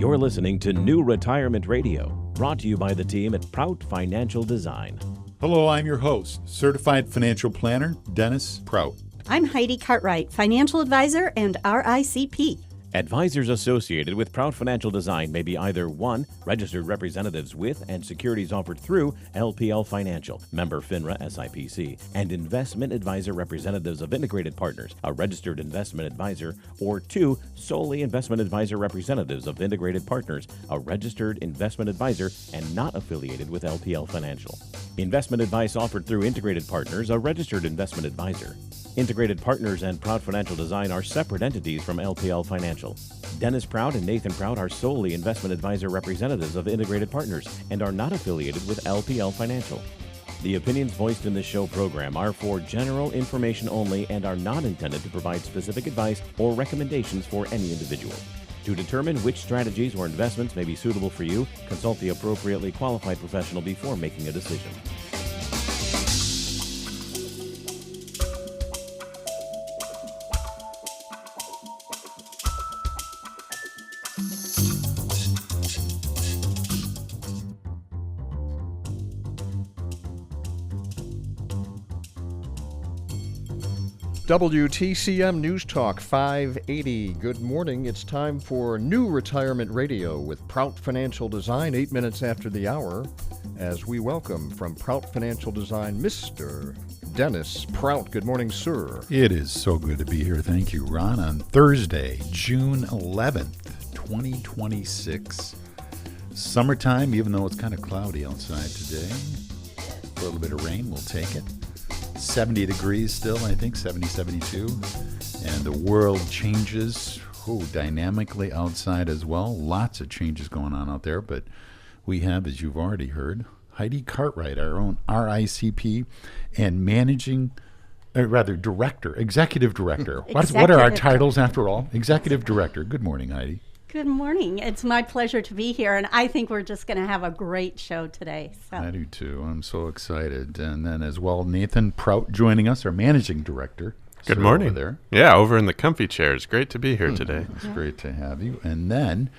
You're listening to New Retirement Radio, brought to you by the team at Prout Financial Design. Hello, I'm your host, Certified Financial Planner, Dennis Prout. I'm Heidi Cartwright, Financial Advisor and RICP. Advisors associated with Prout Financial Design may be either 1. Registered representatives with and securities offered through LPL Financial, member FINRA SIPC, and investment advisor representatives of Integrated Partners, a registered investment advisor, or 2. Solely investment advisor representatives of Integrated Partners, a registered investment advisor and not affiliated with LPL Financial. Investment advice offered through Integrated Partners, a registered investment advisor. Integrated Partners and Prout Financial Design are separate entities from LPL Financial. Dennis Prout and Nathan Prout are solely investment advisor representatives of Integrated Partners and are not affiliated with LPL Financial. The opinions voiced in this show program are for general information only and are not intended to provide specific advice or recommendations for any individual. To determine which strategies or investments may be suitable for you, consult the appropriately qualified professional before making a decision. WTCM News Talk 580. Good morning. It's time for New Retirement Radio with Prout Financial Design, 8 minutes after the hour, as we welcome from Prout Financial Design, Mr. Dennis Prout. Good morning, sir. It is so good to be here. Thank you, Ron. On Thursday, June 11th, 2026. Summertime, even though it's kind of cloudy outside today. A little bit of rain, we'll take it. 70 degrees still, I think, 70, 72. And the world changes dynamically outside as well. Lots of changes going on out there. But we have, as you've already heard, Heidi Cartwright, our own RICP and executive director. What are our titles after all? Executive director. Good morning, Heidi. Good morning. It's my pleasure to be here, and I think we're just going to have a great show today. So. I do too. I'm so excited. And then as well, Nathan Prout joining us, our managing director. Good morning. Over there. Yeah, over in the comfy chairs. Great to be here today. It's great to have you. And then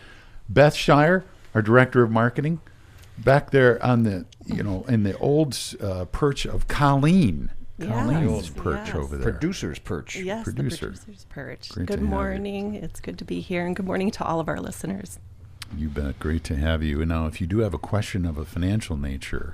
Beth Shire, our director of marketing, back there on the, in the old perch of Colleen's perch over there. Producer's perch. Yes, the producer's perch. Great good morning. It's good to be here, and good morning to all of our listeners. You bet. Great to have you. And now, if you do have a question of a financial nature,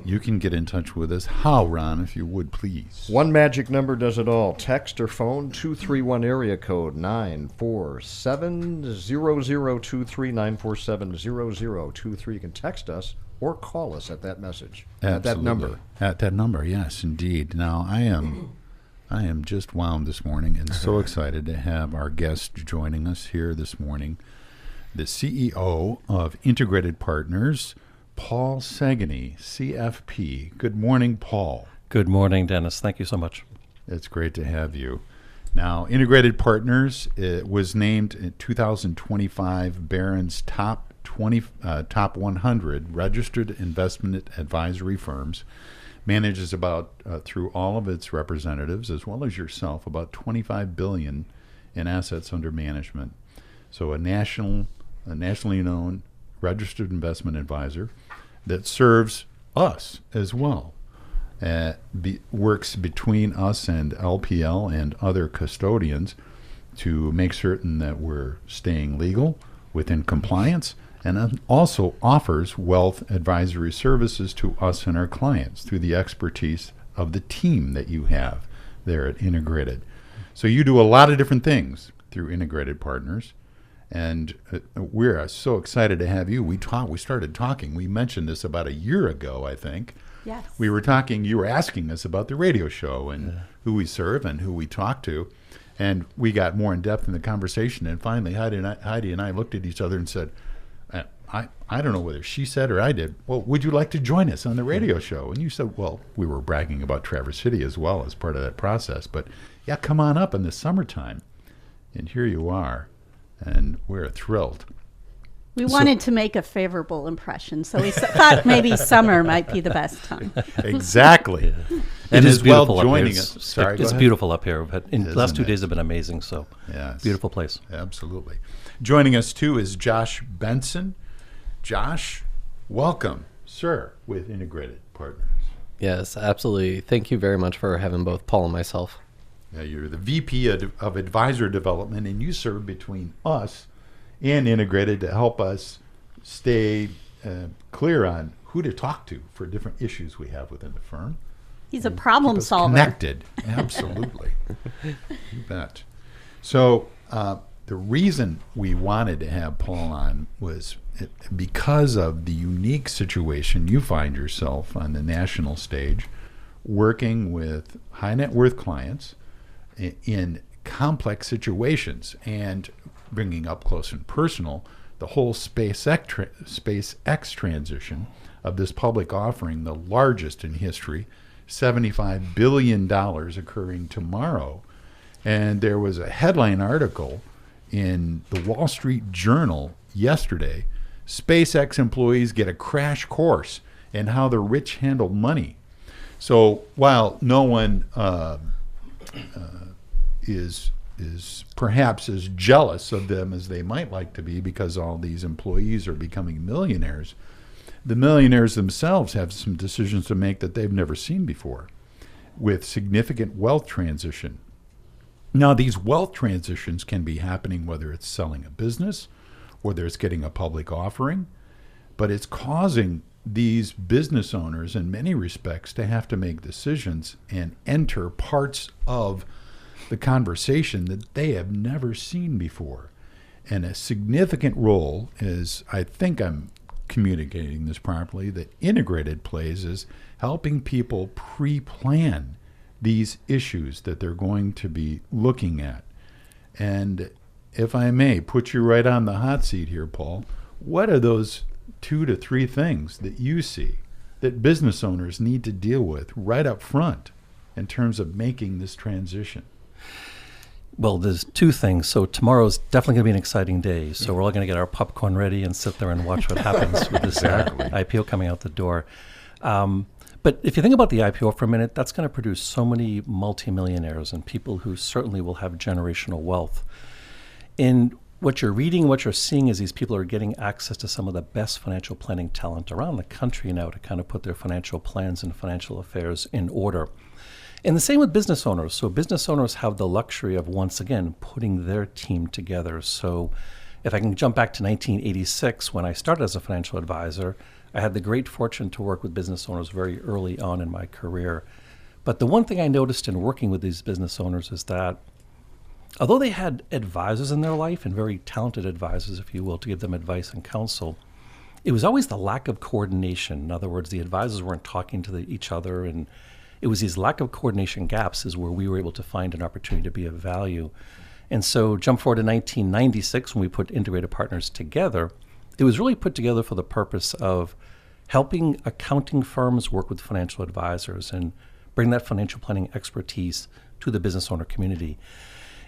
you can get in touch with us. How, Ron, if you would, please? One magic number does it all. Text or phone, 231 area code 947-0023, 947-0023. You can text us or call us at that message. Absolutely. At that number. At that number, yes, indeed. Now, I am just wound this morning and so excited to have our guest joining us here this morning, the CEO of Integrated Partners, Paul Saganey, CFP. Good morning, Paul. Good morning, Dennis. Thank you so much. It's great to have you. Now, Integrated Partners was named in 2025 Barron's top 100 registered investment advisory firms, manages about through all of its representatives as well as yourself about $25 billion in assets under management. So a nationally known registered investment advisor that serves us as well. Works between us and LPL and other custodians to make certain that we're staying legal, within compliance, and also offers wealth advisory services to us and our clients through the expertise of the team that you have there at Integrated. So you do a lot of different things through Integrated Partners, and we're so excited to have you. We started talking. We mentioned this about a year ago, I think. Yes. We were talking, you were asking us about the radio show and who we serve and who we talk to, and we got more in depth in the conversation, and finally Heidi and I looked at each other and said, I don't know whether she said or I did, well, would you like to join us on the radio show? And you said, well, we were bragging about Traverse City as well as part of that process. But, yeah, come on up in the summertime. And here you are. And we're thrilled. We wanted to make a favorable impression, so we thought maybe summer might be the best time. Exactly. It is as well beautiful up joining here. us. Sorry, go It's ahead. beautiful up here. But the last 2 Isn't days it? have been amazing. So Yes. beautiful place. Absolutely. Joining us too is Josh Benson. Josh, welcome, sir, with Integrated Partners. Yes, absolutely. Thank you very much for having both Paul and myself. You're the VP of Advisor Development, and you serve between us and Integrated to help us stay clear on who to talk to for different issues we have within the firm. He's a problem Keep us solver. Connected, absolutely. You bet. So the reason we wanted to have Paul on was because of the unique situation you find yourself on the national stage, working with high net worth clients in complex situations and bringing up close and personal the whole SpaceX transition of this public offering, the largest in history, $75 billion occurring tomorrow. And there was a headline article in the Wall Street Journal yesterday, SpaceX employees get a crash course in how the rich handle money. So while no one is perhaps as jealous of them as they might like to be because all these employees are becoming millionaires, the millionaires themselves have some decisions to make that they've never seen before with significant wealth transition. Now, these wealth transitions can be happening whether it's selling a business, whether it's getting a public offering, but it's causing these business owners in many respects to have to make decisions and enter parts of the conversation that they have never seen before. And a significant role is, I think I'm communicating this properly, that Integrated plays is helping people pre-plan these issues that they're going to be looking at. And if I may put you right on the hot seat here, Paul, what are those 2 to 3 things that you see that business owners need to deal with right up front in terms of making this transition? Well, there's 2 things. So tomorrow's definitely going to be an exciting day. So we're all going to get our popcorn ready and sit there and watch what happens with this IPO coming out the door. But if you think about the IPO for a minute, that's going to produce so many multimillionaires and people who certainly will have generational wealth. And what you're reading, what you're seeing is these people are getting access to some of the best financial planning talent around the country now to kind of put their financial plans and financial affairs in order. And the same with business owners. So business owners have the luxury of, once again, putting their team together. So if I can jump back to 1986, when I started as a financial advisor, I had the great fortune to work with business owners very early on in my career. But the one thing I noticed in working with these business owners is that although they had advisors in their life, and very talented advisors, if you will, to give them advice and counsel, it was always the lack of coordination. In other words, the advisors weren't talking to each other, and it was these lack of coordination gaps is where we were able to find an opportunity to be of value. And so jump forward to 1996 when we put Integrated Partners together. It was really put together for the purpose of helping accounting firms work with financial advisors and bring that financial planning expertise to the business owner community.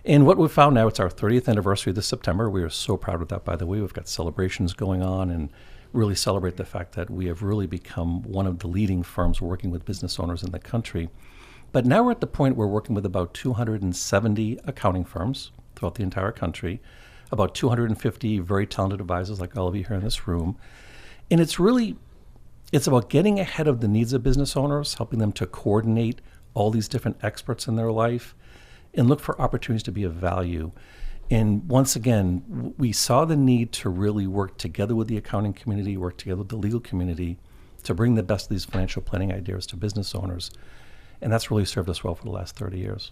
And what we've found now, it's our 30th anniversary this September. We are so proud of that, by the way. We've got celebrations going on and really celebrate the fact that we have really become one of the leading firms working with business owners in the country. But now we're at the point where we're working with about 270 accounting firms throughout the entire country, about 250 very talented advisors like all of you here in this room. And it's about getting ahead of the needs of business owners, helping them to coordinate all these different experts in their life and look for opportunities to be of value. And once again, we saw the need to really work together with the accounting community, work together with the legal community to bring the best of these financial planning ideas to business owners. And that's really served us well for the last 30 years.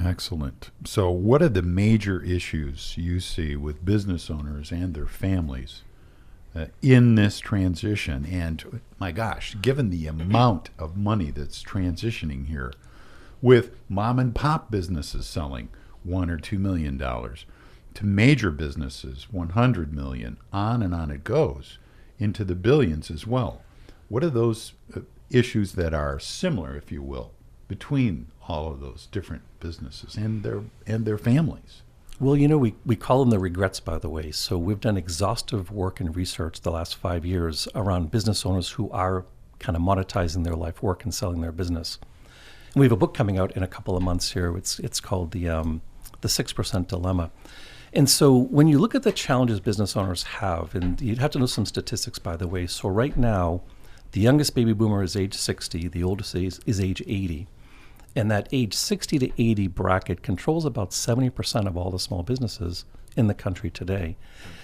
Excellent. So what are the major issues you see with business owners and their families in this transition? And my gosh, given the amount of money that's transitioning here, with mom and pop businesses selling $1 or $2 million to major businesses, 100 million, on and on it goes, into the billions as well. What are those issues that are similar, if you will, between all of those different businesses and their families? Well, we call them the regrets, by the way. So we've done exhaustive work and research the last 5 years around business owners who are kind of monetizing their life work and selling their business. And we have a book coming out in a couple of months here. It's called the 6% Dilemma. And so when you look at the challenges business owners have, and you'd have to know some statistics, by the way. So right now, the youngest baby boomer is age 60, the oldest is age 80. And that age 60 to 80 bracket controls about 70% of all the small businesses in the country today.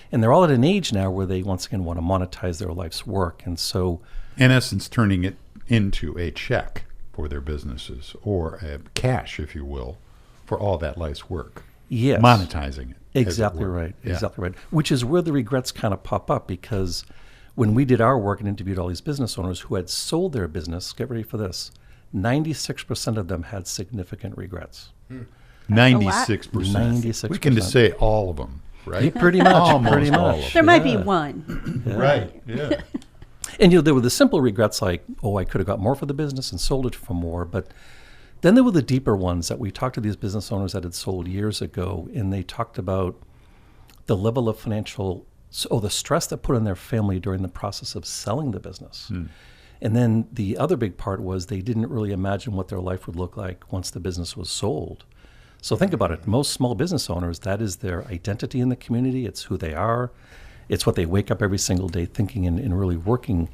And they're all at an age now where they, once again, want to monetize their life's work. And so, in essence, turning it into a check for their businesses, or a cash, if you will, for all that life's work. yes, Monetizing it. Exactly right. Yeah. Exactly right. Which is where the regrets kind of pop up, because when we did our work and interviewed all these business owners who had sold their business, get ready for this, 96% of them had significant regrets. 96%. 96%. We can just say all of them, right? Pretty much. Almost pretty all much. of them. There might be one. Right, yeah. And there were the simple regrets like, oh, I could have got more for the business and sold it for more. But then there were the deeper ones that we talked to these business owners that had sold years ago, and they talked about the level of the stress that put on their family during the process of selling the business. And then the other big part was they didn't really imagine what their life would look like once the business was sold. So think about it. Most small business owners, that is their identity in the community. It's who they are. It's what they wake up every single day thinking and really working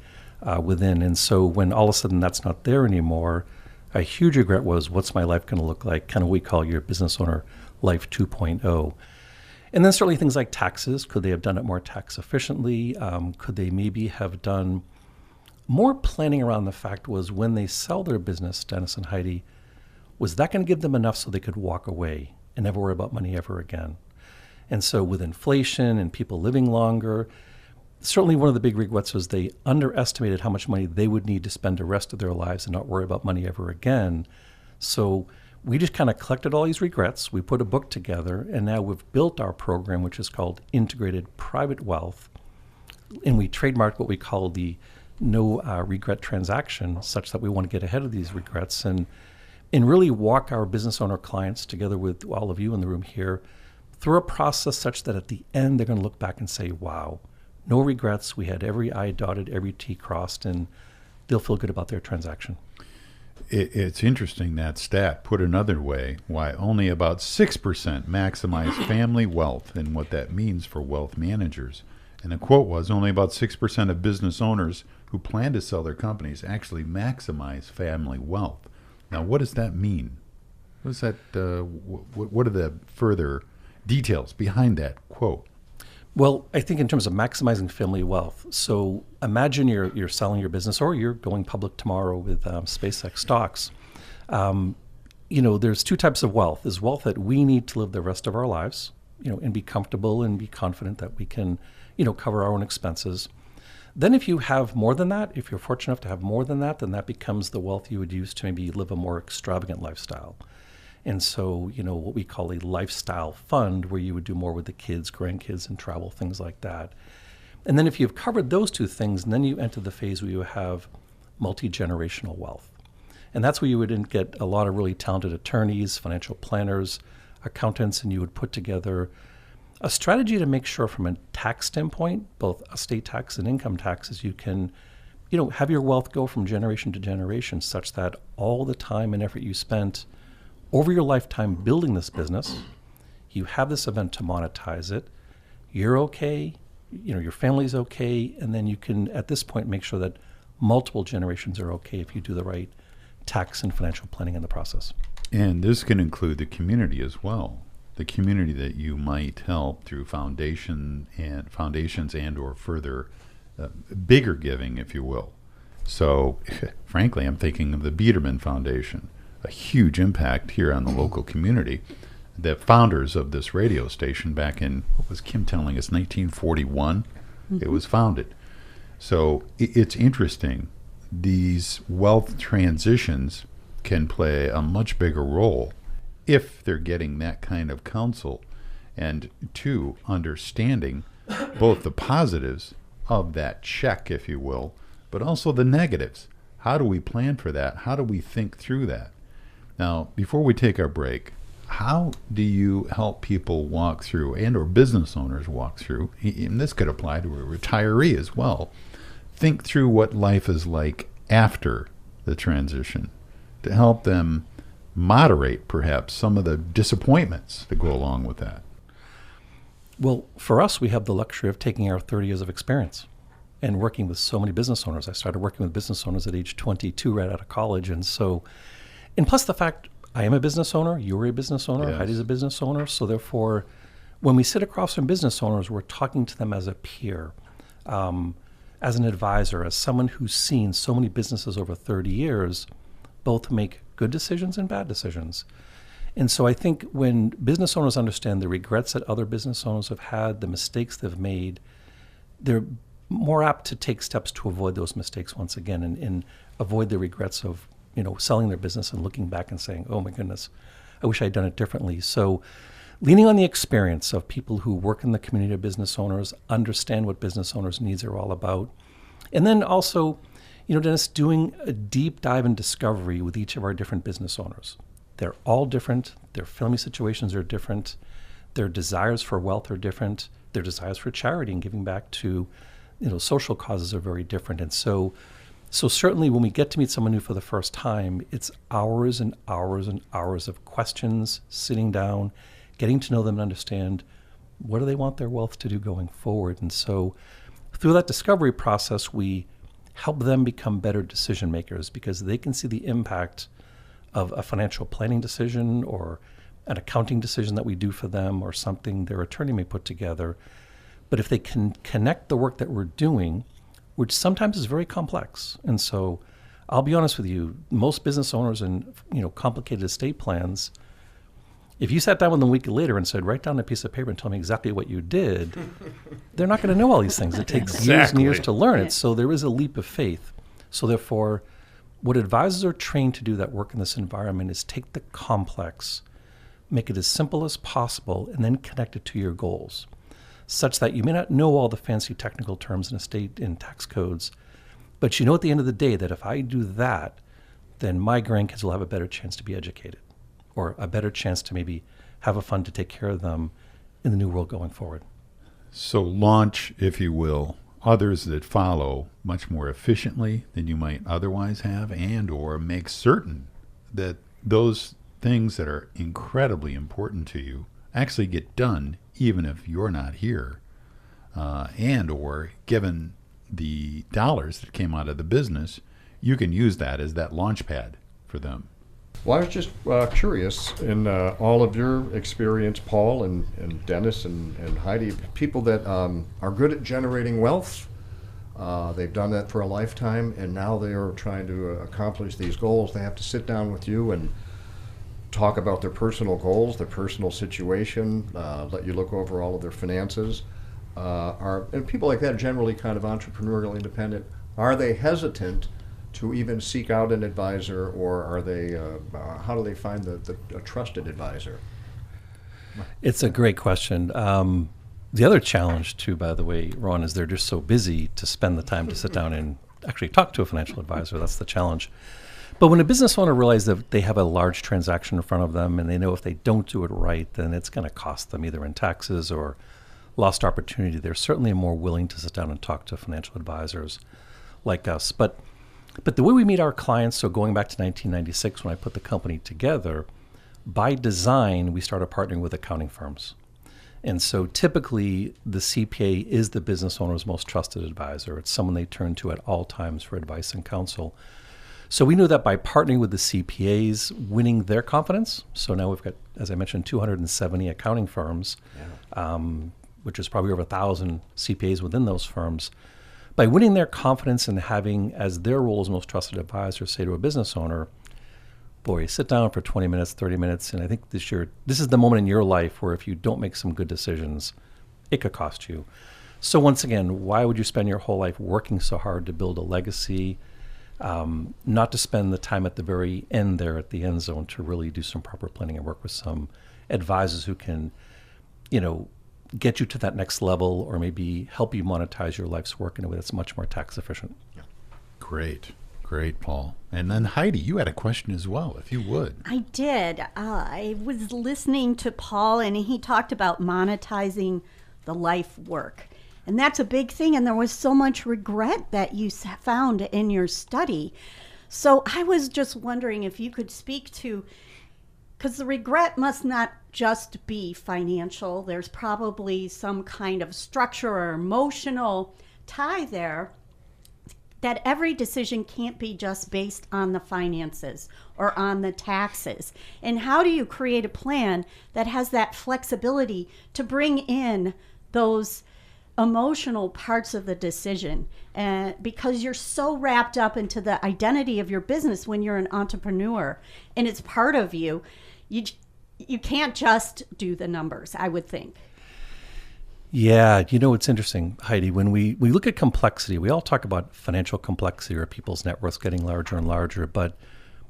within. And so when all of a sudden that's not there anymore, a huge regret was, what's my life going to look like? Kind of what we call your business owner life 2.0. And then certainly things like taxes. Could they have done it more tax efficiently? Could they maybe have done more planning around the fact was when they sell their business, Dennis and Heidi, was that going to give them enough so they could walk away and never worry about money ever again? And so with inflation and people living longer, certainly one of the big regrets was they underestimated how much money they would need to spend the rest of their lives and not worry about money ever again. So we just kind of collected all these regrets. We put a book together, and now we've built our program, which is called Integrated Private Wealth. And we trademarked what we call the no regret transaction, such that we want to get ahead of these regrets and really walk our business owner clients together with all of you in the room here through a process such that at the end they're going to look back and say, wow, no regrets. We had every I dotted, every T crossed, and they'll feel good about their transaction. It's interesting, that stat. Put another way, why only about 6% maximize family wealth and what that means for wealth managers. And the quote was, only about 6% of business owners who plan to sell their companies actually maximize family wealth. Now, what does that mean? What is that? What are the further details behind that quote? Well, I think in terms of maximizing family wealth, so imagine you're selling your business or you're going public tomorrow with SpaceX stocks. There's two types of wealth. There's wealth that we need to live the rest of our lives, and be comfortable and be confident that we can, cover our own expenses. Then if you have more than that, if you're fortunate enough to have more than that, then that becomes the wealth you would use to maybe live a more extravagant lifestyle. And so, what we call a lifestyle fund, where you would do more with the kids, grandkids, and travel, things like that. And then if you've covered those two things, then you enter the phase where you have multi-generational wealth. And that's where you would get a lot of really talented attorneys, financial planners, accountants, and you would put together a strategy to make sure from a tax standpoint, both estate tax and income taxes, you can, have your wealth go from generation to generation such that all the time and effort you spent over your lifetime building this business, you have this event to monetize it, you're okay, your family's okay, and then you can, at this point, make sure that multiple generations are okay if you do the right tax and financial planning in the process. And this can include the community as well. The community that you might help through foundations and or further bigger giving, if you will. So, frankly, I'm thinking of the Biederman Foundation, a huge impact here on the local community. The founders of this radio station back in, what was Kim telling us, 1941, it was founded. So it's interesting. These wealth transitions can play a much bigger role if they're getting that kind of counsel, and two, understanding both the positives of that check, if you will, but also the negatives. How do we plan for that? How do we think through that? Now, before we take our break, how do you help people walk through, and or business owners walk through, and this could apply to a retiree as well, think through what life is like after the transition to help them moderate perhaps some of the disappointments that go along with that? Well, for us, we have the luxury of taking our 30 years of experience and working with so many business owners. I started working with business owners at age 22 right out of college. And plus the fact I am a business owner, you're a business owner, Yes. Heidi's a business owner. So therefore, when we sit across from business owners, we're talking to them as a peer, as an advisor, as someone who's seen so many businesses over 30 years, both make good decisions and bad decisions. And so I think when business owners understand the regrets that other business owners have had, the mistakes they've made, they're more apt to take steps to avoid those mistakes once again and avoid the regrets of, selling their business and looking back and saying, oh my goodness, I wish I'd done it differently. So leaning on the experience of people who work in the community of business owners, understand what business owners' needs are all about. And then also, Dennis, doing a deep dive and discovery with each of our different business owners. They're all different. Their family situations are different. Their desires for wealth are different. Their desires for charity and giving back to social causes are very different. And so certainly when we get to meet someone new for the first time, it's hours and hours and hours of questions, sitting down, getting to know them and understand what do they want their wealth to do going forward. And so through that discovery process, we help them become better decision makers because they can see the impact of a financial planning decision or an accounting decision that we do for them or something their attorney may put together. But if they can connect the work that we're doing, which sometimes is very complex. And so I'll be honest with you, most business owners and complicated estate plans, if you sat down with them a week later and said, write down a piece of paper and tell me exactly what you did, they're not going to know all these things. It takes years and years to learn it. So there is a leap of faith. So therefore, what advisors are trained to do that work in this environment is take the complex, make it as simple as possible, and then connect it to your goals, such that you may not know all the fancy technical terms in estate and tax codes, but at the end of the day that if I do that, then my grandkids will have a better chance to be educated or a better chance to maybe have a fund to take care of them in the new world going forward. So launch, if you will, others that follow much more efficiently than you might otherwise have, and or make certain that those things that are incredibly important to you actually get done even if you're not here, and or given the dollars that came out of the business, you can use that as that launch pad for them. Well, I was just curious, in all of your experience, Paul and Dennis and Heidi, people that are good at generating wealth, they've done that for a lifetime, and now they are trying to accomplish these goals. They have to sit down with you and talk about their personal goals, their personal situation, let you look over all of their finances. And people like that are generally kind of entrepreneurial, independent. Are they hesitant to even seek out an advisor, or are they? How do they find a trusted advisor? It's a great question. The other challenge, too, by the way, Ron, is they're just so busy to spend the time to sit down and actually talk to a financial advisor. That's the challenge. But when a business owner realizes that they have a large transaction in front of them and they know if they don't do it right, then it's going to cost them either in taxes or lost opportunity, they're certainly more willing to sit down and talk to financial advisors like us. But the way we meet our clients, so going back to 1996 when I put the company together, by design, we started partnering with accounting firms. And so typically the CPA is the business owner's most trusted advisor. It's someone they turn to at all times for advice and counsel. So we knew that by partnering with the CPAs, winning their confidence. So now we've got, as I mentioned, 270 accounting firms, which is probably over 1,000 CPAs within those firms. By winning their confidence and having as their role as most trusted advisor say to a business owner, boy, sit down for 20 minutes, 30 minutes, and I think this is the moment in your life where if you don't make some good decisions, it could cost you. So once again, why would you spend your whole life working so hard to build a legacy, not to spend the time at the very end there at the end zone to really do some proper planning and work with some advisors who can, get you to that next level or maybe help you monetize your life's work in a way that's much more tax efficient. Great. Great, Paul. And then Heidi, you had a question as well, if you would. I did. I was listening to Paul, and he talked about monetizing the life work. And that's a big thing, and there was so much regret that you found in your study. So I was just wondering if you could speak to, because the regret must not just be financial. There's probably some kind of structure or emotional tie there, that every decision can't be just based on the finances or on the taxes. And how do you create a plan that has that flexibility to bring in those emotional parts of the decision? Because you're so wrapped up into the identity of your business when you're an entrepreneur and it's part of you, you can't just do the numbers, I would think. Yeah, it's interesting, Heidi. When we look at complexity, we all talk about financial complexity or people's net worths getting larger and larger. But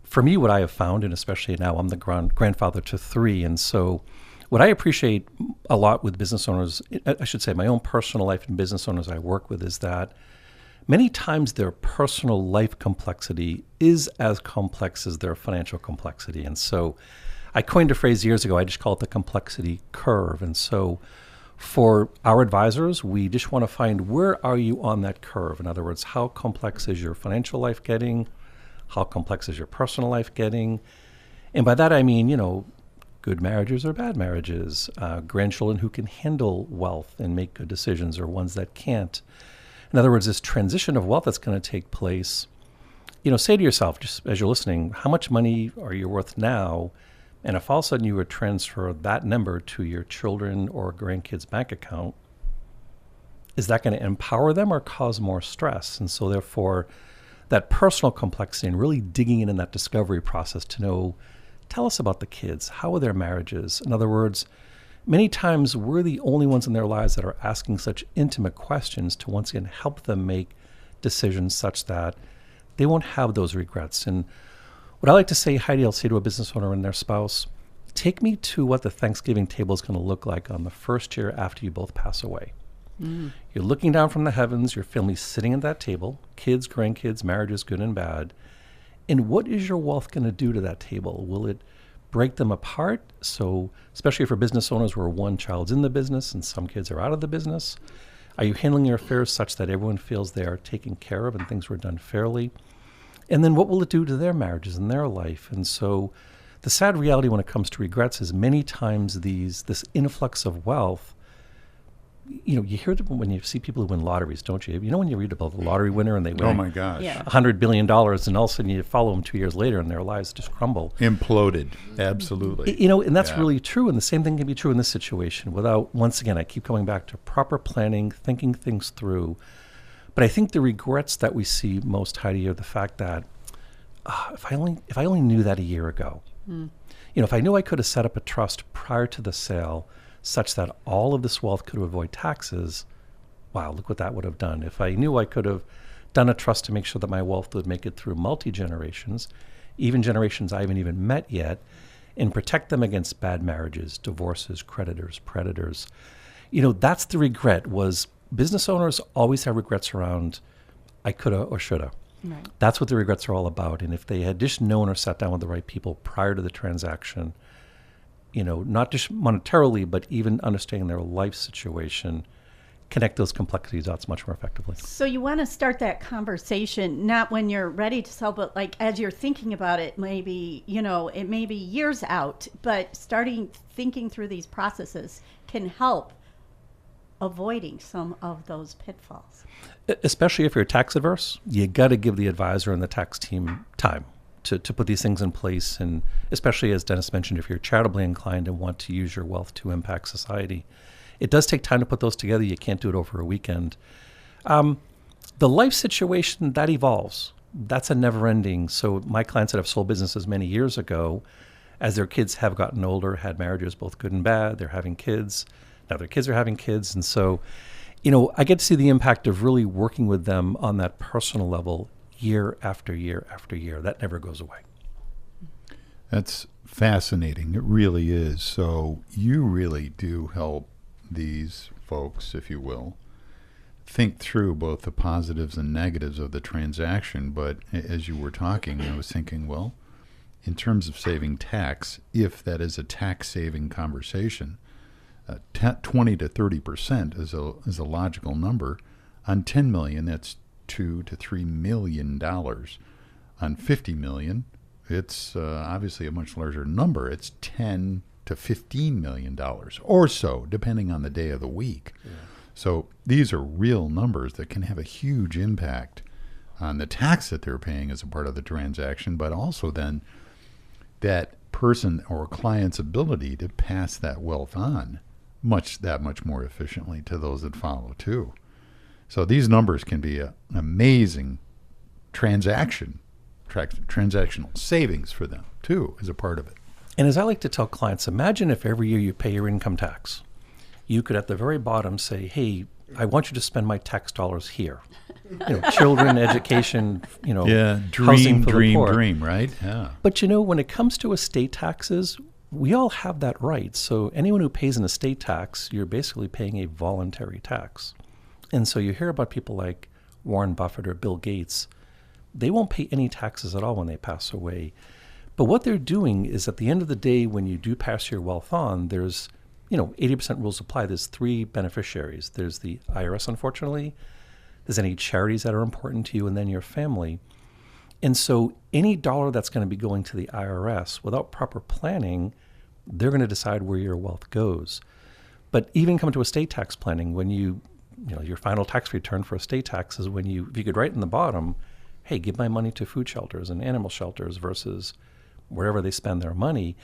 for me, what I have found, and especially now I'm the grandfather to 3, and so what I appreciate a lot with business owners, I should say my own personal life and business owners I work with, is that many times their personal life complexity is as complex as their financial complexity. And so I coined a phrase years ago, I just call it the complexity curve. And so for our advisors, we just want to find, where are you on that curve? In other words, how complex is your financial life getting? How complex is your personal life getting? And by that I mean, good marriages or bad marriages, grandchildren who can handle wealth and make good decisions or ones that can't. In other words, this transition of wealth that's going to take place, say to yourself, just as you're listening, how much money are you worth now? And if all of a sudden you would transfer that number to your children or grandkids' bank account, is that going to empower them or cause more stress? And so therefore, that personal complexity and really digging in that discovery process to know, tell us about the kids. How are their marriages? In other words, many times we're the only ones in their lives that are asking such intimate questions to once again help them make decisions such that they won't have those regrets. And what I like to say, Heidi, I'll say to a business owner and their spouse, take me to what the Thanksgiving table is going to look like on the first year after you both pass away. You're looking down from the heavens, your family's sitting at that table, kids, grandkids, marriages, good and bad. And what is your wealth going to do to that table? Will it break them apart? So especially for business owners where one child's in the business and some kids are out of the business, are you handling your affairs such that everyone feels they are taken care of and things were done fairly? And then what will it do to their marriages and their life? And so the sad reality when it comes to regrets is many times this influx of wealth, you hear them when you see people who win lotteries, don't you? When you read about the lottery winner and they win Oh my gosh. $100 billion, and all of a sudden you follow them 2 years later and their lives just crumble. Imploded. Absolutely. And that's really true. And the same thing can be true in this situation without, once again, I keep coming back to proper planning, thinking things through. But I think the regrets that we see most, Heidi, are the fact that if I only knew that a year ago, if I knew I could have set up a trust prior to the sale such that all of this wealth could avoid taxes, wow, look what that would have done. If I knew I could have done a trust to make sure that my wealth would make it through multi-generations, even generations I haven't even met yet, and protect them against bad marriages, divorces, creditors, predators. That's the regret. Was business owners always have regrets around, I coulda or shoulda. Right. That's what the regrets are all about. And if they had just known or sat down with the right people prior to the transaction, not just monetarily, but even understanding their life situation, connect those complexities dots much more effectively. So you want to start that conversation, not when you're ready to sell, but like as you're thinking about it, maybe, it may be years out, but thinking through these processes can help avoiding some of those pitfalls. Especially if you're tax averse, you got to give the advisor and the tax team time to put these things in place. And especially, as Dennis mentioned, if you're charitably inclined and want to use your wealth to impact society, it does take time to put those together. You can't do it over a weekend. The life situation, that evolves. That's a never ending. So my clients that have sold businesses many years ago, as their kids have gotten older, had marriages, both good and bad, they're having kids. Now their kids are having kids. And so, I get to see the impact of really working with them on that personal level year after year after year. That never goes away. That's fascinating. It really is. So you really do help these folks, if you will, think through both the positives and negatives of the transaction, but as you were talking, I was thinking, well, in terms of saving tax, if that is a tax-saving conversation, 20 to 30% is a logical number. On 10 million, that's $2 to $3 million. On 50 million, it's obviously a much larger number. It's 10 to $15 million or so, depending on the day of the week. Yeah. So these are real numbers that can have a huge impact on the tax that they're paying as a part of the transaction, but also then that person or client's ability to pass that wealth on much more efficiently to those that follow too. So these numbers can be an amazing transactional savings for them too as a part of it. And as I like to tell clients, imagine if every year you pay your income tax, you could at the very bottom say, hey, I want you to spend my tax dollars here. Children, education, housing for the poor. Dream, right? Yeah. But when it comes to estate taxes, we all have that right. So anyone who pays an estate tax, you're basically paying a voluntary tax. And so you hear about people like Warren Buffett or Bill Gates, they won't pay any taxes at all when they pass away. But what they're doing is at the end of the day, when you do pass your wealth on, there's 80% rules apply. There's 3 beneficiaries. There's the IRS, unfortunately. There's any charities that are important to you, and then your family. And so any dollar that's going to be going to the IRS, without proper planning, they're going to decide where your wealth goes. But even come to estate tax planning, when your final tax return for estate tax is if you could write in the bottom, hey, give my money to food shelters and animal shelters versus wherever they spend their money.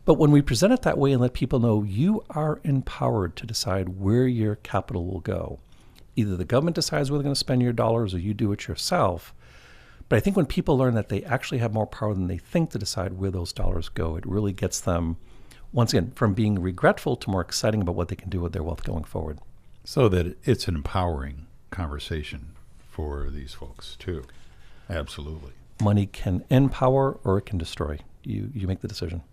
But when we present it that way and let people know you are empowered to decide where your capital will go, either the government decides where they're going to spend your dollars or you do it yourself. But I think when people learn that they actually have more power than they think to decide where those dollars go, it really gets them, once again, from being regretful to more exciting about what they can do with their wealth going forward. So that it's an empowering conversation for these folks too. Absolutely. Money can empower or it can destroy. You make the decision.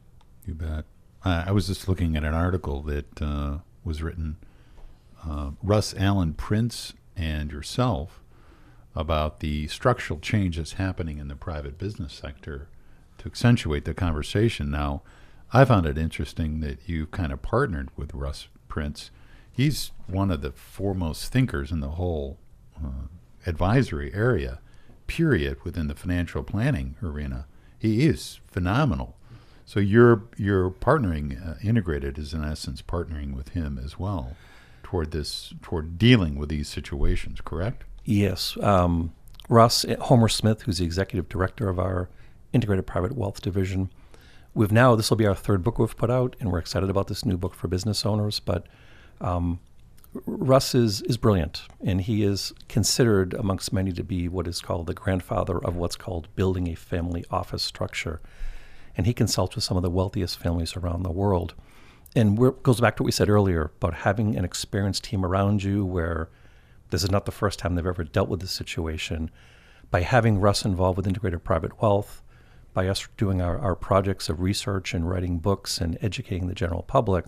You bet. I was just looking at an article that was written, Russ Allen Prince and yourself, about the structural change that's happening in the private business sector to accentuate the conversation. Now, I found it interesting that you kind of partnered with Russ Prince. He's one of the foremost thinkers in the whole advisory area, period, within the financial planning arena. He is phenomenal. So you're partnering, Integrated is in essence partnering with him as well toward dealing with these situations, correct? Yes. Russ, Homer Smith, who's the executive director of our Integrated Private Wealth Division, this will be our 3rd book we've put out, and we're excited about this new book for business owners. But Russ is brilliant, and he is considered amongst many to be what is called the grandfather of what's called building a family office structure. And he consults with some of the wealthiest families around the world. And it goes back to what we said earlier about having an experienced team around you where this is not the first time they've ever dealt with this situation. By having Russ involved with Integrated Private Wealth, by us doing our projects of research and writing books and educating the general public,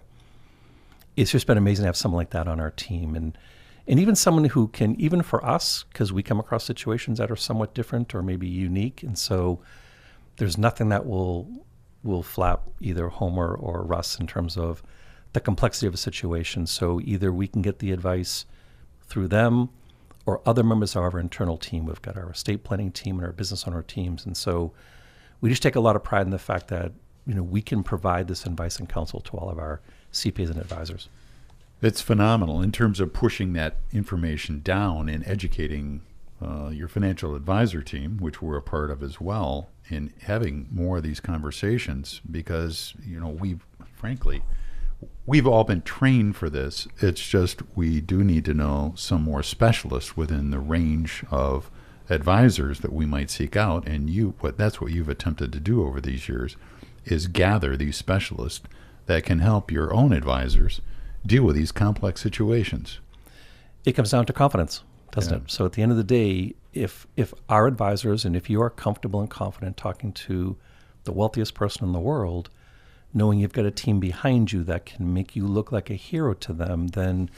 it's just been amazing to have someone like that on our team. And even someone who can, even for us, because we come across situations that are somewhat different or maybe unique, and so there's nothing that will flap either Homer or Russ in terms of the complexity of a situation. So either we can get the advice through them or other members of our internal team. We've got our estate planning team and our business owner teams. And so we just take a lot of pride in the fact that we can provide this advice and counsel to all of our CPAs and advisors. It's phenomenal in terms of pushing that information down and educating your financial advisor team, which we're a part of as well, in having more of these conversations because, we've all been trained for this. It's just we do need to know some more specialists within the range of advisors that we might seek out. And that's what you've attempted to do over these years is gather these specialists that can help your own advisors deal with these complex situations. It comes down to confidence, doesn't it? So at the end of the day, if our advisors and if you are comfortable and confident talking to the wealthiest person in the world, knowing you've got a team behind you that can make you look like a hero to them, then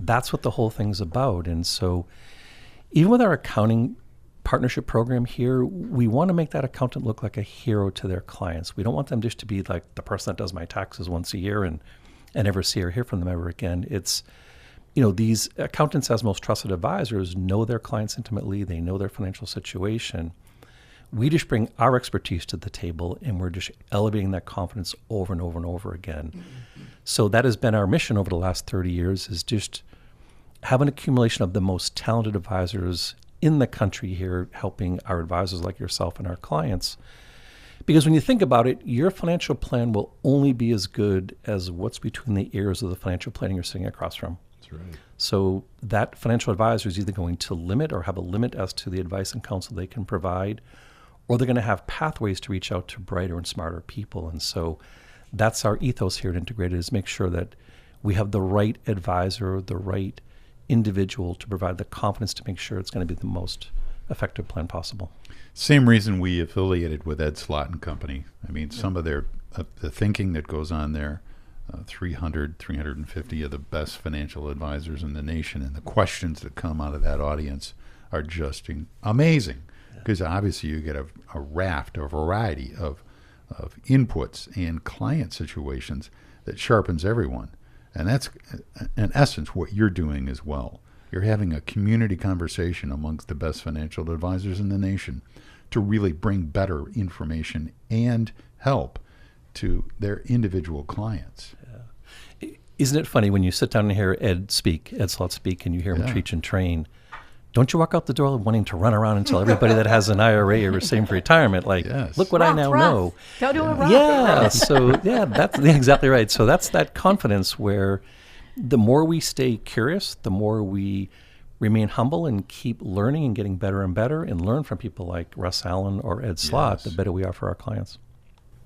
That's what the whole thing's about. And so even with our accounting partnership program here, we want to make that accountant look like a hero to their clients. We don't want them just to be like the person that does my taxes once a year and never see or hear from them ever again. It's, these accountants as most trusted advisors know their clients intimately. They know their financial situation. We just bring our expertise to the table, and we're just elevating that confidence over and over and over again. Mm-hmm. So that has been our mission over the last 30 years, is just have an accumulation of the most talented advisors in the country here, helping our advisors like yourself and our clients. Because when you think about it, your financial plan will only be as good as what's between the ears of the financial planner you're sitting across from. That's right. So that financial advisor is either going to limit or have a limit as to the advice and counsel they can provide, or they're going to have pathways to reach out to brighter and smarter people. And so that's our ethos here at Integrated, is make sure that we have the right advisor, the right individual to provide the confidence to make sure it's going to be the most effective plan possible. Same reason we affiliated with Ed Slott and Company. I mean, some of their the thinking that goes on there, 350 of the best financial advisors in the nation, and the questions that come out of that audience are just amazing, because obviously you get a variety of inputs and client situations that sharpens everyone. And that's, in essence, what you're doing as well. You're having a community conversation amongst the best financial advisors in the nation to really bring better information and help to their individual clients. Yeah. Isn't it funny when you sit down and hear Ed Slott speak, and you hear him teach and train? Don't you walk out the door wanting to run around and tell everybody that has an IRA or saving for retirement, like, look what I now know. Go do a Roth. Yeah, so that's exactly right. So that's that confidence where the more we stay curious, the more we remain humble and keep learning and getting better and better and learn from people like Russ Allen or Ed Slott, the better we are for our clients.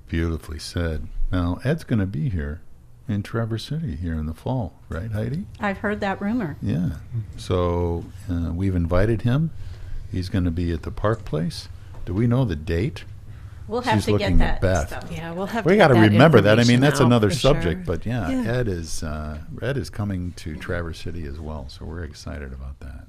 Beautifully said. Now, Ed's going to be here in Traverse City here in the fall, right, Heidi? I've heard that rumor. Yeah. So we've invited him. He's going to be at the Park Place. Do we know the date? We'll have She's to looking get at that Beth. stuff. Yeah, we'll have We to got to get that remember that. I mean, information that's out another for subject. sure. But Ed is coming to Traverse City as well. So we're excited about that.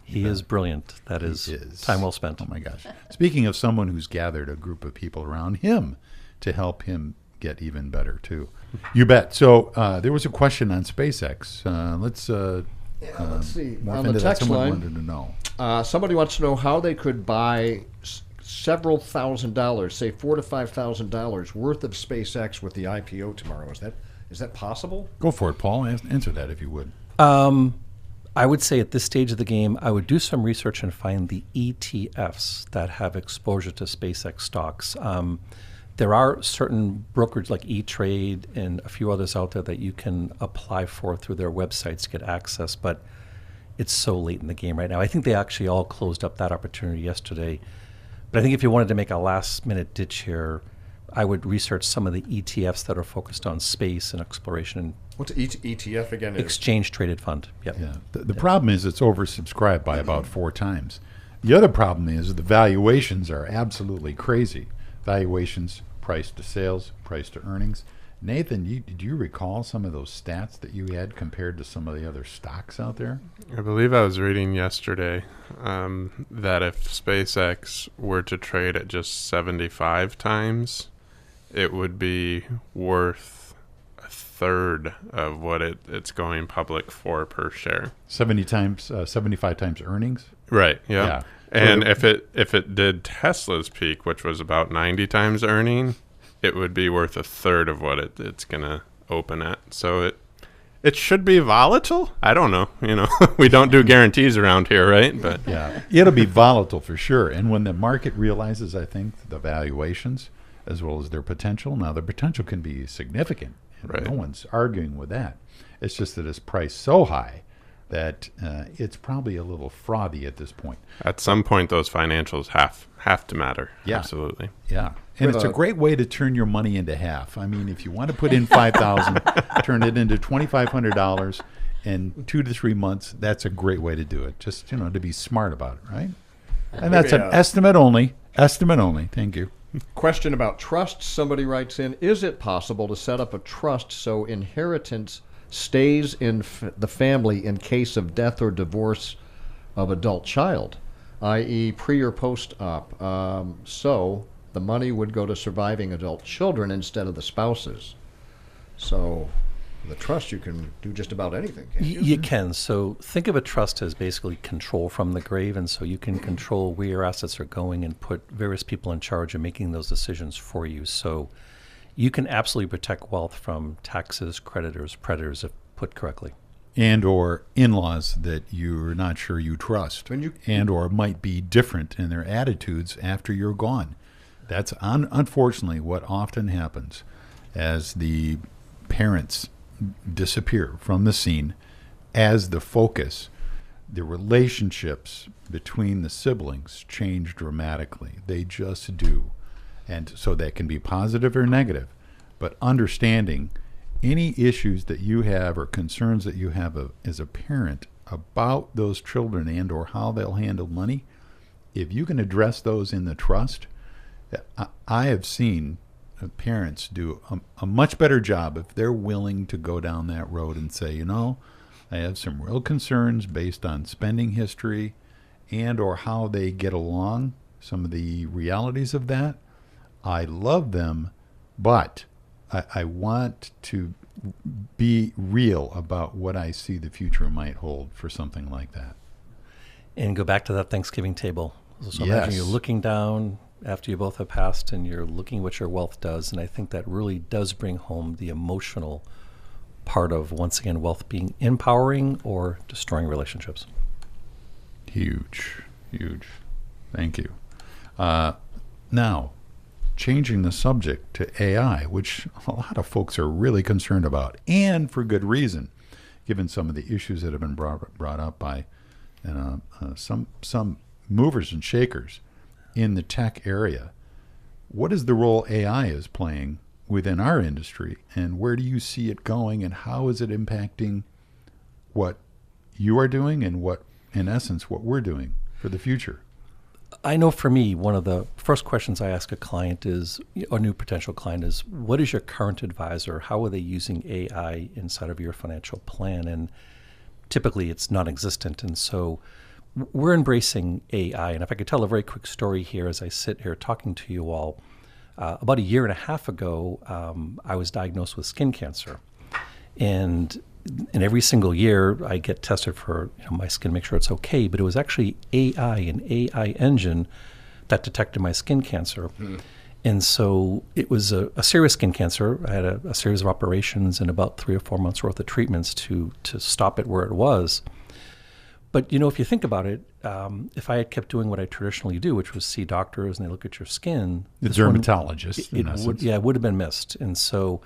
He is brilliant. That is time well spent. Oh my gosh. Speaking of someone who's gathered a group of people around him to help him get even better too. You bet. So there was a question on SpaceX. Let's see. morph On into the that. text Someone line, wanted to know. somebody wants to know how they could buy several $1,000s, say $4,000 to $5,000 worth of SpaceX with the IPO tomorrow. Is that possible? Go for it, Paul. Answer that if you would. I would say at this stage of the game, I would do some research and find the ETFs that have exposure to SpaceX stocks. There are certain brokers like E-Trade and a few others out there that you can apply for through their websites to get access, but it's so late in the game right now. I think they actually all closed up that opportunity yesterday. But I think if you wanted to make a last-minute ditch here, I would research some of the ETFs that are focused on space and exploration. What's ETF again? Exchange-traded fund. Yep. Yeah. The problem is it's oversubscribed by about 4 times. The other problem is the valuations are absolutely crazy. Valuations, price to sales, price to earnings. Nathan, did you recall some of those stats that you had compared to some of the other stocks out there? I believe I was reading yesterday that if SpaceX were to trade at just 75 times, it would be worth a third of what it's going public for per share. 75 times earnings? Right, yeah. Yeah. And if it did Tesla's peak, which was about 90 times earning, it would be worth a third of what it's going to open at. So it should be volatile. I don't know. We don't do guarantees around here, right? But yeah, it'll be volatile for sure. And when the market realizes, I think, the valuations as well as their potential, now the potential can be significant. Right. No one's arguing with that. It's just that it's priced so high that it's probably a little frothy at this point. At some point, those financials have to matter. Yeah. Absolutely. Yeah. And it's a great way to turn your money into half. I mean, if you want to put in $5,000, turn it into $2,500 in 2 to 3 months, that's a great way to do it. Just, to be smart about it, right? And that's an estimate only. Estimate only. Thank you. Question about trusts. Somebody writes in, is it possible to set up a trust so inheritance stays in the family in case of death or divorce of adult child, i.e. pre or post-op. So the money would go to surviving adult children instead of the spouses. So the trust, you can do just about anything, can't you? You can. So think of a trust as basically control from the grave, and so you can control where your assets are going and put various people in charge of making those decisions for you. So you can absolutely protect wealth from taxes, creditors, predators, if put correctly. And or in-laws that you're not sure you trust, and or might be different in their attitudes after you're gone. That's unfortunately what often happens as the parents disappear from the scene. As the focus, the relationships between the siblings change dramatically. They just do. And so that can be positive or negative. But understanding any issues that you have or concerns that you have as a parent about those children and or how they'll handle money, if you can address those in the trust, I have seen parents do a much better job if they're willing to go down that road and say, you know, I have some real concerns based on spending history and or how they get along, some of the realities of that. I love them, but I want to be real about what I see the future might hold for something like that. And go back to that Thanksgiving table. So Yes. imagine you're looking down after you both have passed and you're looking what your wealth does. And I think that really does bring home the emotional part of, once again, wealth being empowering or destroying relationships. Huge. Thank you. Now, changing the subject to AI, which a lot of folks are really concerned about, and for good reason, given some of the issues that have been brought up by some movers and shakers in the tech area. What is the role AI is playing within our industry, and where do you see it going, and how is it impacting what you are doing and what, in essence, what we're doing for the future? I know for me, one of the first questions I ask a client is, or new potential client is, what is your current advisor? How are they using AI inside of your financial plan? And typically it's non-existent. And so we're embracing AI. And if I could tell a very quick story here as I sit here talking to you all, about a year and a half ago, I was diagnosed with skin cancer. And every single year I get tested for my skin, make sure it's okay, but it was actually an AI engine that detected my skin cancer. And so it was a serious skin cancer. I had a series of operations and about 3 or 4 months worth of treatments to stop it where it was. But if you think about it, if I had kept doing what I traditionally do, which was see doctors and they look at your skin, the dermatologist, it would have been missed. And so,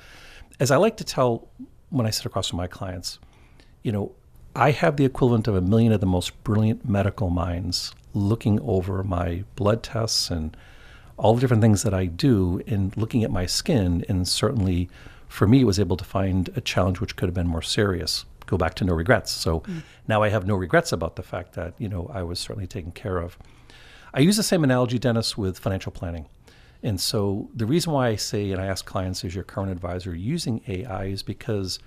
as I like to tell when I sit across from my clients, I have the equivalent of 1 million of the most brilliant medical minds looking over my blood tests and all the different things that I do and looking at my skin. And certainly for me, it was able to find a challenge which could have been more serious. Go back to no regrets. So now I have no regrets about the fact that, I was certainly taken care of. I use the same analogy, Dennis, with financial planning. And so the reason why I say, and I ask clients, is your current advisor using AI, is because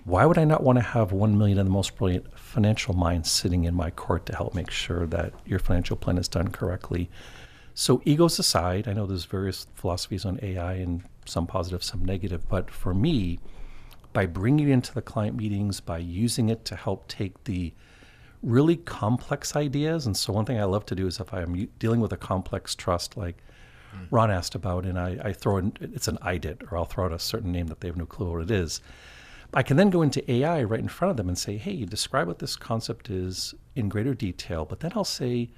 why would I not want to have 1 million of the most brilliant financial minds sitting in my court to help make sure that your financial plan is done correctly? So egos aside, I know there's various philosophies on AI and some positive, some negative, but for me, by bringing it into the client meetings, by using it to help take the really complex ideas. And so one thing I love to do is if I'm dealing with a complex trust like Ron asked about, and I throw in, it's an IDIT, or I'll throw out a certain name that they have no clue what it is. I can then go into AI right in front of them and say, hey, describe what this concept is in greater detail. But then I'll say,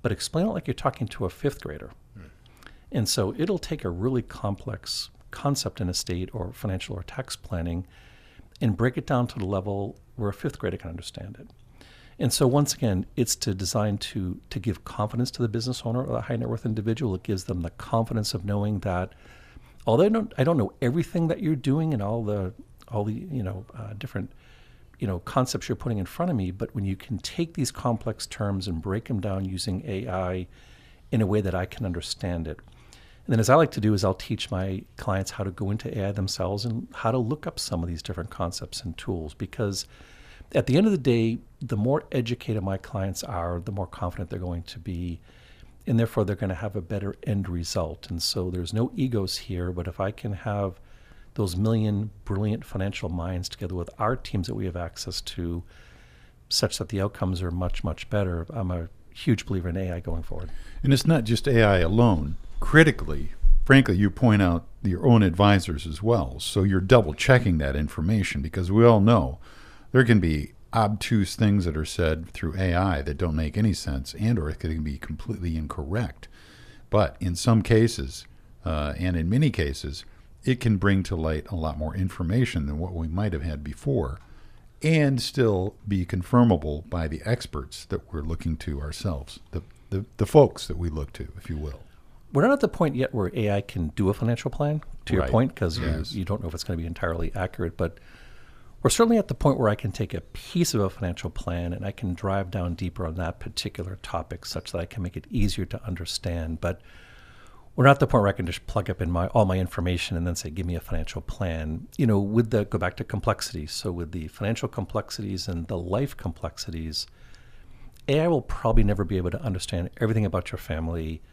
but explain it like you're talking to a 5th grader. And so it'll take a really complex concept in estate or financial or tax planning and break it down to the level where a 5th grader can understand it. And so once again, it's designed to give confidence to the business owner or the high net worth individual. It gives them the confidence of knowing that although I don't know everything that you're doing and all the different concepts you're putting in front of me, but when you can take these complex terms and break them down using AI in a way that I can understand it, And then as I like to do is I'll teach my clients how to go into AI themselves and how to look up some of these different concepts and tools, because at the end of the day, the more educated my clients are, the more confident they're going to be, and therefore they're going to have a better end result. And so there's no egos here, but if I can have those million brilliant financial minds together with our teams that we have access to, such that the outcomes are much, much better, I'm a huge believer in AI going forward. And it's not just AI alone. Critically, frankly, you point out your own advisors as well. So you're double checking that information, because we all know there can be obtuse things that are said through AI that don't make any sense, and or it can be completely incorrect. But in some cases, and in many cases, it can bring to light a lot more information than what we might have had before, and still be confirmable by the experts that we're looking to ourselves, the folks that we look to, if you will. We're not at the point yet where AI can do a financial plan, to your Right. point, because Yes. you don't know if it's going to be entirely accurate. But we're certainly at the point where I can take a piece of a financial plan and I can drive down deeper on that particular topic such that I can make it easier to understand. But we're not at the point where I can just plug up in all my information and then say, give me a financial plan. Go back to complexity. So with the financial complexities and the life complexities, AI will probably never be able to understand everything about your family.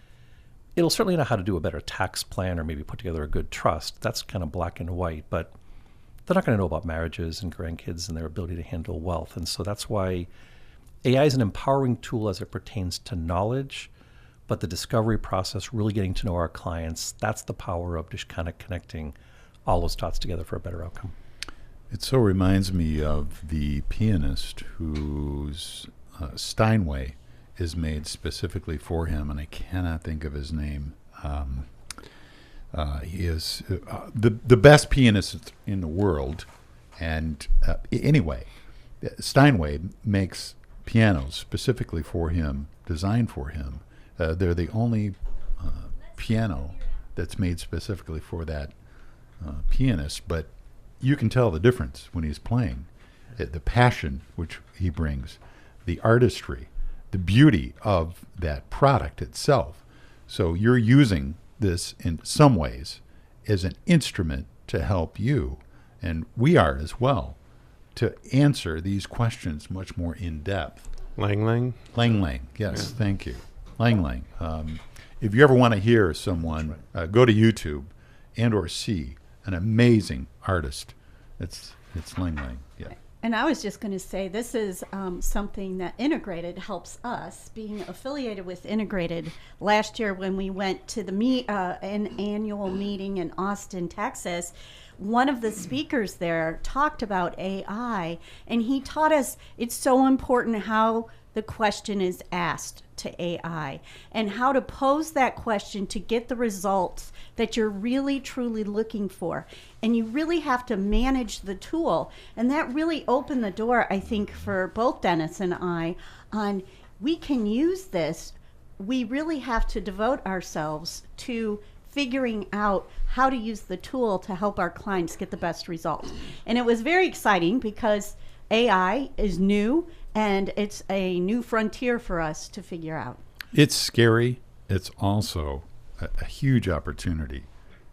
It'll certainly know how to do a better tax plan or maybe put together a good trust. That's kind of black and white, but they're not going to know about marriages and grandkids and their ability to handle wealth. And so that's why AI is an empowering tool as it pertains to knowledge, but the discovery process, really getting to know our clients, that's the power of just kind of connecting all those dots together for a better outcome. It so reminds me of the pianist whose Steinway is made specifically for him, and I cannot think of his name. He is the best pianist in the world, and anyway, Steinway makes pianos specifically for him, designed for him. They're the only piano that's made specifically for that pianist, but you can tell the difference when he's playing. The passion which he brings, the artistry, the beauty of that product itself. So you're using this in some ways as an instrument to help you, and we are as well, to answer these questions much more in depth. Lang, Yes, thank you. Lang. If you ever want to hear someone, go to YouTube and or see an amazing artist. It's Lang. Yeah. And I was just going to say, this is something that Integrated helps us. Being affiliated with Integrated, last year when we went to an annual meeting in Austin, Texas, one of the speakers there talked about AI, and he taught us it's so important how the question is asked to AI and how to pose that question to get the results that you're really truly looking for. And you really have to manage the tool. And that really opened the door, I think, for both Dennis and I on we can use this. We really have to devote ourselves to figuring out how to use the tool to help our clients get the best results. And it was very exciting because AI is new, and it's a new frontier for us to figure out. It's scary. It's also a huge opportunity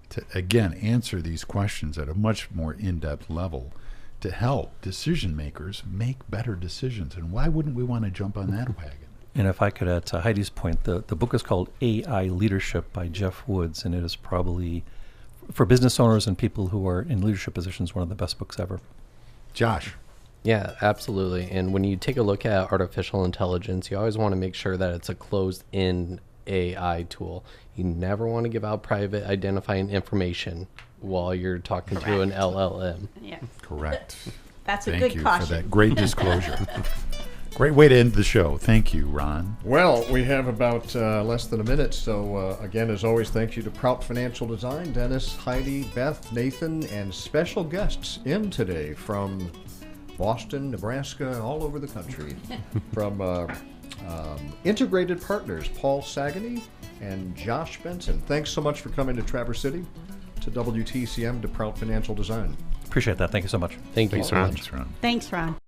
to, again, answer these questions at a much more in-depth level to help decision makers make better decisions. And why wouldn't we want to jump on that wagon? And if I could add to Heidi's point, the book is called AI Leadership by Jeff Woods, and it is probably, for business owners and people who are in leadership positions, one of the best books ever. Josh. Yeah, absolutely. And when you take a look at artificial intelligence, you always want to make sure that it's a closed-in AI tool. You never want to give out private identifying information while you're talking to an LLM. Yeah. Correct. That's a Thank good you caution. for that great disclosure. Great way to end the show. Thank you, Ron. Well, we have about less than a minute, so again, as always, thank you to Prout Financial Design, Dennis, Heidi, Beth, Nathan, and special guests in today from Boston, Nebraska, all over the country. From Integrated Partners, Paul Saganey and Josh Benson. Thanks so much for coming to Traverse City, to WTCM, to Prout Financial Design. Appreciate that. Thank you so much. Thank you Thanks, so Ron. much. Thanks, Ron. Thanks, Ron.